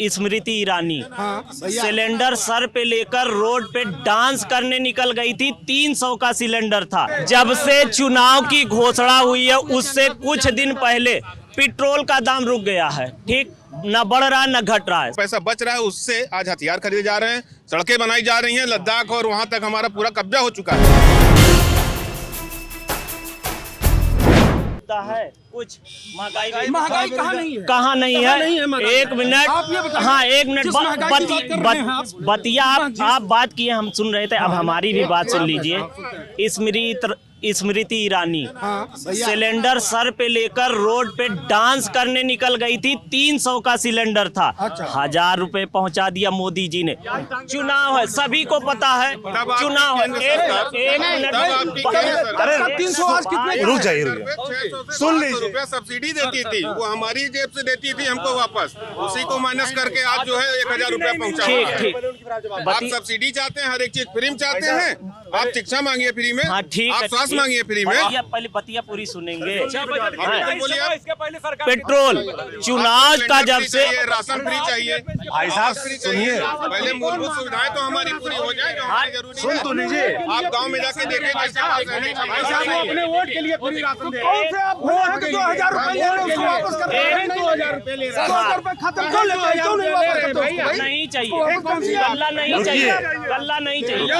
Smriti Irani cylinder sir पे लेकर road पे डांस करने निकल गई थी। 300 का सिलेंडर था। जब से चुनाव की घोषणा हुई है उससे कुछ दिन पहले पेट्रोल का दाम रुक गया है। ठीक, न बढ़ रहा न घट रहा है। पैसा बच रहा है, उससे आज हथियार खरीदे जा रहे हैं, सड़कें बनाई जा रही हैं। लद्दाख और वहां तक हमारा पूरा कब्जा हो चुका है। कुछ महंगाई कहाँ नहीं है? एक मिनट, हाँ एक मिनट, बतिया आप बात किए, हम सुन रहे थे। अब हमारी भी बात सुन लीजिए। स्मृति ईरानी सिलेंडर सर पे लेकर रोड पे डांस करने निकल गई थी। 300 का सिलेंडर था। 1000 रुपए पहुंचा दिया मोदी जी ने। चुनाव है, सभी को पता है चुनाव है। एक मिनट, अरे 300 आज कितने? रुक जाइए, सुन लीजिए। रुपया सब्सिडी देती थी, वो हमारी जेब से देती थी हमको वापस, उसी को माइनस करके आज जो है 1000 रुपया पहुंचा। ठीक, आप सब्सिडी चाहते हैं, हर एक चीज फ्री में चाहते हैं। आप शिक्षा मांगिए फ्री में, हाँ ठीक है, स्वास्थ्य मांगिए फ्री में। पहले बतिया पूरी सुनेंगे। बोलिए, पेट्रोल चुनाव का जब से राशन फ्री चाहिए। भाई साहब सुनिए, पहले मूलभूत सुविधाएं तो हमारी पूरी हो जाए जो हमारी जरूरी सुन तो लीजिए। आप गांव में जाके देखें अपने वोट के लिए फ्री राशन दे रहे हैं। आप वोट के 2000 रुपए ले रहे हो, वापस कर रहे हैं। 2000 रुपए ले रहे हैं, 2000 रुपए खत्म क्यों लेते हैं? क्यों नहीं वापस करते हो? नहीं चाहिए, गल्ला नहीं चाहिए, गल्ला नहीं चाहिए।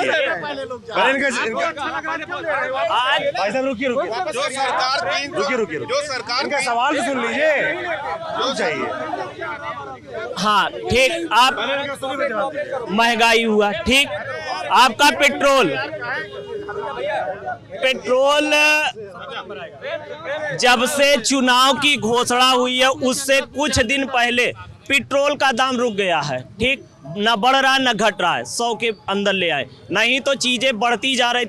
आज भाई साहब रुकिए, जो सरकार जो सरकार इनका सवाल तो सुन लीजिए, जो चाहिए। हाँ ठीक, आप महंगाई हुआ, ठीक, आपका पेट्रोल जब से चुनाव की घोषणा हुई है उससे कुछ दिन पहले पेट्रोल का दाम रुक गया है। ठीक, न बढ़ रहा न घट रहा है, 100 के अंदर ले आए। नहीं तो चीजें बढ़ती जा रही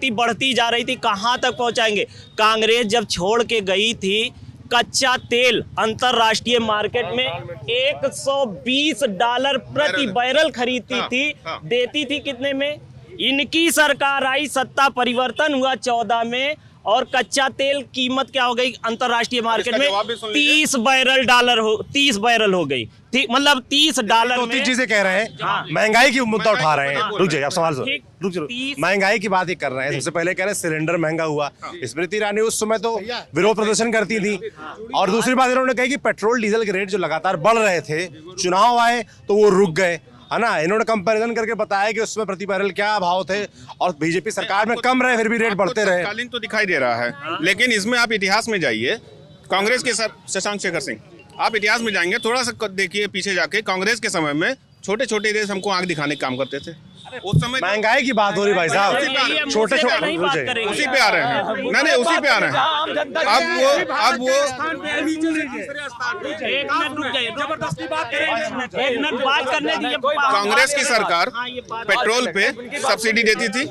थी। कहाँ तक पहुंचाएंगे? कांग्रेस जब छोड़ के गई थी, कच्चा तेल अंतरराष्ट्रीय मार्केट में $120 प्रति बैरल खरीदती थी, देती थी कितने में? इनकी सरकार आई, सत्ता परिवर्तन हुआ 14 में, और कच्चा तेल कीमत क्या हो गई अंतरराष्ट्रीय मार्केट में? 30 बैरल हो गई। ठीक, मतलब $30 दो तीन चीजें कह रहे हैं। हाँ। महंगाई की मुद्दा उठा रहे हैं। रुक जाइए, आप सवाल सुन, ठीक, रुक जाइए। 30 महंगाई की बात ही कर रहे हैं। सबसे पहले कह रहे हैं सिलेंडर महंगा हुआ। स्मृति ईरानी उस समय तो विरोध प्रदर्शन करती थी, और दूसरी बात इन्होंने कही कि पेट्रोल डीजल के रेट जो लगातार बढ़ रहे थे, चुनाव आए तो वो रुक गए, है ना। इन्होंने कंपैरिजन करके बताया कि उसमें प्रति बैरल क्या भाव थे, और बीजेपी सरकार में कम रहे फिर भी रेट बढ़ते रहे। तत्कालीन तो दिखाई दे रहा है, लेकिन इसमें आप इतिहास में जाइए। कांग्रेस के शशांक शेखर सिंह, आप इतिहास में जाएंगे, थोड़ा सा देखिए पीछे जाके। कांग्रेस के समय में छोटे छोटे देश हमको आंख दिखाने का काम करते थे। उस समय महंगाई की बात हो रही भाई साहब, छोटे नहीं बात करेंगे। उसी पे आ रहे हैं। नहीं, उसी पे आ रहे हैं। अब वो एक मिनट रुक जाइए, जबरदस्ती बात करेंगे, एक मिनट बात करने दीजिए। कांग्रेस की सरकार पेट्रोल पे सब्सिडी देती थी,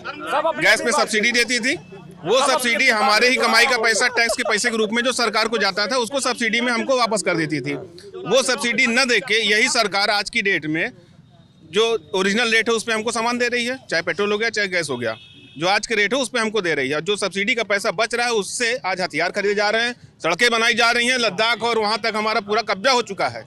गैस पे सब्सिडी देती थी। वो सब्सिडी हमारे ही कमाई का पैसा, टैक्स के पैसे के रूप में जो सरकार को जाता था, उसको सब्सिडी में हमको वापस कर देती थी। वो सब्सिडी न देके यही सरकार आज की डेट में जो ओरिजिनल रेट है उस पे हमको सामान दे रही है, चाहे पेट्रोल हो गया चाहे गैस हो गया। जो आज के रेट है उस पे हमको दे रही है। जो सब्सिडी का पैसा बच रहा है उससे आज हथियार खरीदे जा रहे हैं, सड़कें बनाई जा रही हैं। लद्दाख और वहां तक हमारा पूरा कब्जा हो चुका है।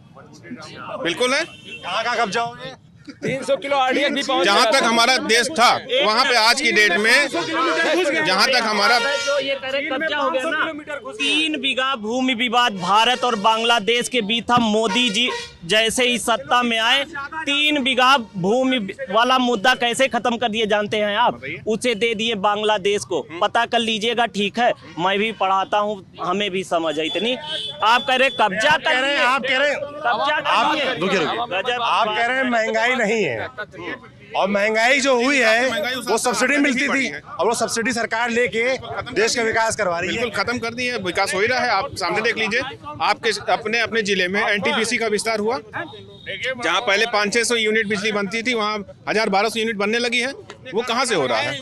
बिल्कुल है। कहाँ का कब्जा हो गया? 300 किलो RDX भी पहुंच जहाँ तक हमारा देश था वहाँ पे आज की डेट में, जहाँ तक हमारा ये कब्जा हो गया ना, 3 बीघा भूमि विवाद भारत और बांग्लादेश के बीच था। मोदी जी जैसे ही सत्ता में आए, 3 बीघा भूमि वाला मुद्दा कैसे खत्म कर दिए जानते हैं आप? उसे दे दिए बांग्लादेश को। पता कर लीजिएगा, ठीक है, मैं भी पढ़ाता हूँ, हमें भी समझ है इतनी। आप कह रहे कब्जा कर रहे हैं, आप कह रहे हैं कब्जा आप कह रहे हैं महंगाई नहीं है, और महंगाई जो हुई है वो सब्सिडी मिलती थी, और वो सब्सिडी सरकार लेके देश का विकास करवा रही है। बिल्कुल खत्म कर दी है, विकास हो ही रहा है। आप सामने देख लीजिए, आपके अपने जिले में NTPC का विस्तार हुआ। जहां पहले 500-600 यूनिट बिजली बनती थी, वहां 1000-1200 यूनिट बनने लगी है। वो कहां से हो रहा है?